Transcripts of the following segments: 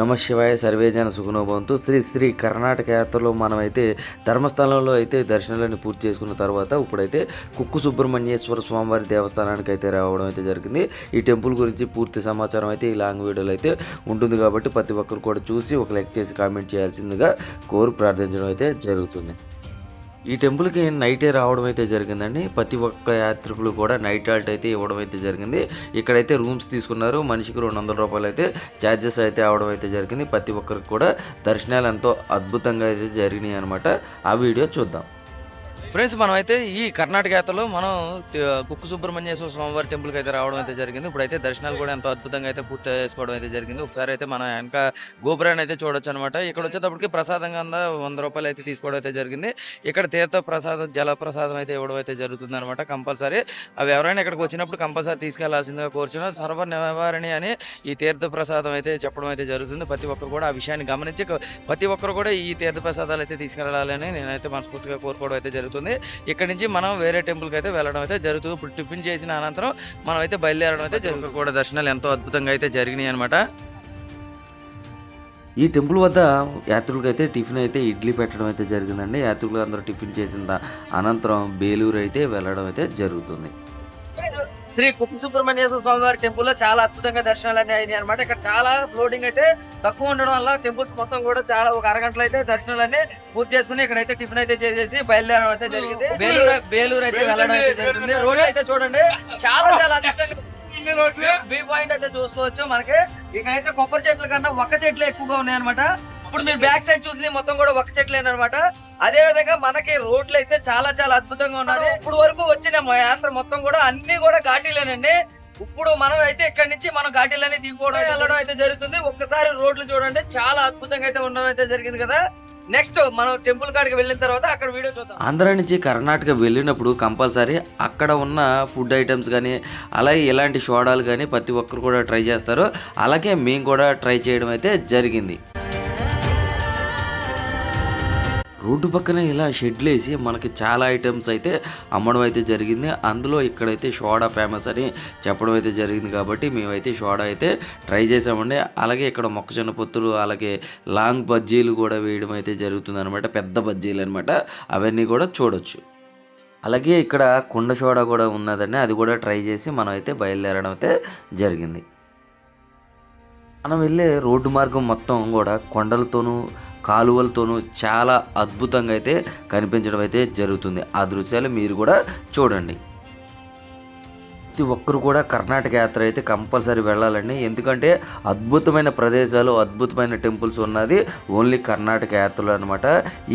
నమ శివాయ సర్వేజన సుఖనోభవంతు. శ్రీ శ్రీ కర్ణాటక యాత్రలో మనమైతే ధర్మస్థలంలో అయితే దర్శనాలను పూర్తి చేసుకున్న తర్వాత ఇప్పుడైతే కుక్కు సుబ్రహ్మణ్యేశ్వర స్వామివారి దేవస్థానానికి అయితే రావడం అయితే జరిగింది. ఈ టెంపుల్ గురించి పూర్తి సమాచారం అయితే ఈ లాంగ్ వీడియోలో అయితే ఉంటుంది కాబట్టి ప్రతి ఒక్కరు కూడా చూసి ఒక లైక్ చేసి కామెంట్ చేయాల్సిందిగా కోరి ప్రార్థించడం అయితే జరుగుతుంది. ఈ టెంపుల్కి నైటే రావడం అయితే జరిగిందండి. ప్రతి ఒక్క యాత్రికులు కూడా నైట్ హాల్ట్ అయితే ఇవ్వడం అయితే జరిగింది. ఇక్కడైతే రూమ్స్ తీసుకున్నారు. మనిషికి 200 రూపాయలు అయితే ఛార్జెస్ అయితే అవడం అయితే జరిగింది. ప్రతి ఒక్కరికి కూడా దర్శనాలు ఎంతో అద్భుతంగా అయితే జరిగినాయి అనమాట. ఆ వీడియో చూద్దాం. ఫ్రెండ్స్, మనమైతే ఈ కర్ణాటక యాత్రలో మనం కుక్కు సుబ్రహ్మణ్యేశ్వర స్వామివారి టెంపుల్కి అయితే రావడం అయితే జరిగింది. ఇప్పుడైతే దర్శనాలు కూడా ఎంతో అద్భుతంగా అయితే పూర్తి చేసుకోవడం అయితే జరిగింది. ఒకసారి అయితే మనం వెనక గోపురాన్ని అయితే చూడొచ్చు అనమాట. ఇక్కడ వచ్చేటప్పటికి ప్రసాదంగా 100 రూపాయలు అయితే తీసుకోవడం అయితే జరిగింది. ఇక్కడ తీర్థ ప్రసాదం జల ప్రసాదం అయితే ఇవ్వడం అయితే జరుగుతుంది అనమాట. కంపల్సరీ అవి ఎవరైనా ఇక్కడికి వచ్చినప్పుడు కంపల్సరీ తీసుకెళ్లాల్సిందిగా కోరుచున్నాం. సర్వ నివారణి అని ఈ తీర్థ ప్రసాదం అయితే చెప్పడం అయితే జరుగుతుంది. ప్రతి ఒక్కరు కూడా ఆ విషయాన్ని గమనించి ప్రతి ఒక్కరు కూడా ఈ తీర్థ ప్రసాదాలు అయితే తీసుకెళ్లాలని నేనైతే మనస్ఫూర్తిగా కోరుకోవడం అయితే జరుగుతుంది. ఇక్కడ నుంచి మనం వేరే టెంపుల్కి అయితే వెళ్ళడం అయితే జరుగుతుంది. ఇప్పుడు టిఫిన్ చేసిన అనంతరం మనం అయితే బయలుదేరడం అయితే జరుగుతుంది. కూడా దర్శనాలు ఎంతో అద్భుతంగా అయితే జరిగినాయి అనమాట. ఈ టెంపుల్ వద్ద యాత్రికులకు అయితే టిఫిన్ అయితే ఇడ్లీ పెట్టడం అయితే జరిగిందండి. యాత్రికులు అందరూ టిఫిన్ చేసిన అనంతరం బేలూరు అయితే వెళ్ళడం అయితే జరుగుతుంది. శ్రీ కుక్కు సుబ్రహ్మణ్యేశ్వర స్వామివారి టెంపుల్ లో చాలా అద్భుతంగా దర్శనాలు అన్నీ అయినాయి అనమాట. ఇక్కడ చాలా ఫ్లోటింగ్ అయితే తక్కువ ఉండడం వల్ల టెంపుల్స్ మొత్తం కూడా చాలా ఒక అరగంటలో అయితే దర్శనాలన్నీ పూర్తి చేసుకుని ఇక్కడైతే టిఫిన్ అయితే చేసేసి బయలుదేరడం అయితే జరిగింది. బేలూరు అయితే వెళ్ళడం అయితే జరిగింది. రోడ్ అయితే చూడండి చాలా అద్భుతంగా బీ పాయింట్ అయితే చూసుకోవచ్చు. మనకి ఇక్కడైతే కొబ్బరి చెట్ల కన్నా ఒక్క చెట్లు ఎక్కువగా ఉన్నాయి అనమాట. ఇప్పుడు మీరు బ్యాక్ సైడ్ చూసి మొత్తం కూడా ఒక్క చెట్లేనమాట. అదే విధంగా మనకి రోడ్లు అయితే చాలా అద్భుతంగా ఉన్నది. ఇప్పుడు వరకు వచ్చిన యాత్ర మొత్తం కూడా అన్ని కూడా ఘాటీలేనండి. ఇప్పుడు మనం అయితే ఇక్కడ నుంచి మనం ఘాటీలన్నీ దిగిపోవడం వెళ్ళడం అయితే జరుగుతుంది. ఒక్కసారి రోడ్లు చూడండి చాలా అద్భుతంగా అయితే ఉండడం అయితే జరిగింది కదా. నెక్స్ట్ మనం టెంపుల్ కాడికి వెళ్ళిన తర్వాత అక్కడ వీడియో చూద్దాం. ఆంధ్ర నుంచి కర్ణాటక వెళ్ళినప్పుడు కంపల్సరీ అక్కడ ఉన్న ఫుడ్ ఐటమ్స్ కానీ అలాగే ఇలాంటి సోడాలు కానీ ప్రతి ఒక్కరు కూడా ట్రై చేస్తారు. అలాగే మేము కూడా ట్రై చేయడం అయితే జరిగింది. రోడ్డు పక్కన ఇలా షెడ్లు వేసి మనకి చాలా ఐటమ్స్ అయితే అమ్మడం అయితే జరిగింది. అందులో ఇక్కడైతే సోడా ఫేమస్ అని చెప్పడం అయితే జరిగింది కాబట్టి మేమైతే సోడా అయితే ట్రై చేసామండి. అలాగే ఇక్కడ మొక్కజొన్న పొత్తులు అలాగే లాంగ్ బజ్జీలు కూడా వేయడం అయితే జరుగుతుంది అనమాట. పెద్ద బజ్జీలు అనమాట. అవన్నీ కూడా చూడొచ్చు. అలాగే ఇక్కడ కుండ సోడా కూడా ఉన్నదండి. అది కూడా ట్రై చేసి మనం అయితే బయలుదేరడం అయితే జరిగింది. మనం వెళ్ళే రోడ్డు మార్గం మొత్తం కూడా కొండలతోనూ కాలువలతోనూ చాలా అద్భుతంగా అయితే కనిపించడం అయితే జరుగుతుంది. ఆ దృశ్యాలు మీరు కూడా చూడండి. ప్రతి ఒక్కరు కూడా కర్ణాటక యాత్ర అయితే కంపల్సరీ వెళ్ళాలండి. ఎందుకంటే అద్భుతమైన ప్రదేశాలు అద్భుతమైన టెంపుల్స్ ఉన్నది ఓన్లీ కర్ణాటక యాత్రలో అనమాట.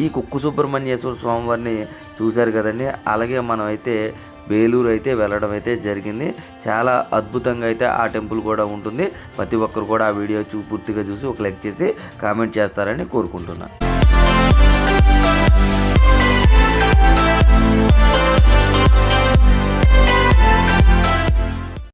ఈ కుక్కు సుబ్రహ్మణ్యేశ్వర స్వామివారిని చూశారు కదండి. అలాగే మనం అయితే బేలూరు అయితే వెళ్ళడం అయితే జరిగింది. చాలా అద్భుతంగా అయితే ఆ టెంపుల్ కూడా ఉంటుంది. ప్రతి ఒక్కరు కూడా ఆ వీడియో పూర్తిగా చూసి ఒక లైక్ చేసి కామెంట్ చేస్తారని కోరుకుంటున్నాను.